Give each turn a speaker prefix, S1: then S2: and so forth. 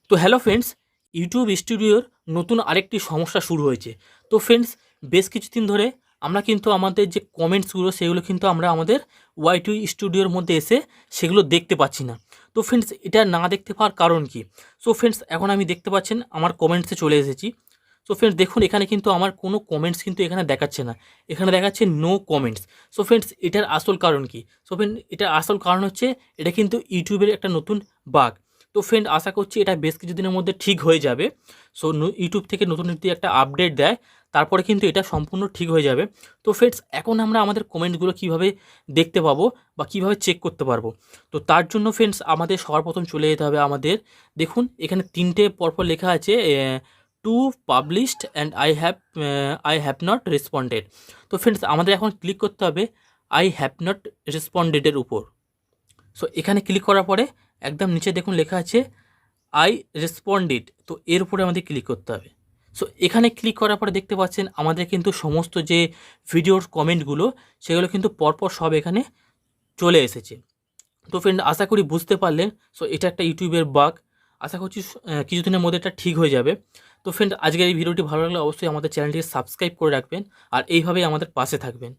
S1: তো hello friends, YouTube স্টুডিওর নতুন আরেকটি সমস্যা শুরু হয়েছে। তো ফ্রেন্ডস, বেশ কিছুদিন ধরে আমরা কিন্তু আমাদের যে কমেন্টসগুলো সেগুলো কিন্তু আমরা আমাদের ওয়াইটি স্টুডিওর মধ্যে এসে সেগুলো দেখতে পাচ্ছি না। তো ফ্রেন্ডস, এটা না দেখতে পাওয়ার কারণ কি? সো ফ্রেন্ডস, এখন আমি দেখতে পাচ্ছেন আমার কমেন্টসে চলে এসেছি। সো ফ্রেন্ডস, দেখুন এখানে কিন্তু আমার কোনো কমেন্টস কিন্তু এখানে দেখাচ্ছে না, এখানে দেখাচ্ছে নো কমেন্টস। সো ফ্রেন্ডস, এটার আসল কারণ কি? সো ফ্রেন্ড, এটার আসল কারণ হচ্ছে এটা কিন্তু ইউটিউবের একটা নতুন বাগ। তো ফ্রেন্ড, আশা করছি এটা বেশ কিছুদিনের মধ্যে ঠিক হয়ে যাবে। সো ইউটিউব থেকে নতুন যদি একটা আপডেট দেয় তারপরে কিন্তু এটা সম্পূর্ণ ঠিক হয়ে যাবে। তো ফ্রেন্ডস, এখন আমরা আমাদের কমেন্টগুলো কীভাবে দেখতে পাবো বা কীভাবে চেক করতে পারবো? তো তার জন্য ফ্রেন্ডস, আমাদের সবার প্রথম চলে যেতে হবে আমাদের, দেখুন এখানে তিনটে পরপর লেখা আছে, two published and I have not responded. তো ফ্রেন্ডস, আমাদের এখন ক্লিক করতে হবে আই হ্যাভ নট রেসপন্ডেডের উপর। সো এখানে ক্লিক করার পরে একদম নিচে দেখুন লেখা আছে আই রেসপন্ডেড। তো এর উপরে আমাদের ক্লিক করতে হবে। সো এখানে ক্লিক করার পরে দেখতে পাচ্ছেন আমাদের কিন্তু সমস্ত যে ভিডিওর কমেন্টগুলো সেগুলো কিন্তু পরপর সব এখানে চলে এসেছে। তো ফ্রেন্ড, আশা করি বুঝতে পারলেন। সো এটা একটা ইউটিউবের বাগ। আশা করছি কিছুদিনের মধ্যে এটা ঠিক হয়ে যাবে। তো ফ্রেন্ড, আজকের এই ভিডিওটি ভালো লাগলে অবশ্যই আমাদের চ্যানেলটিকে সাবস্ক্রাইব করে রাখবেন আর এইভাবেই আমাদের পাশে থাকবেন।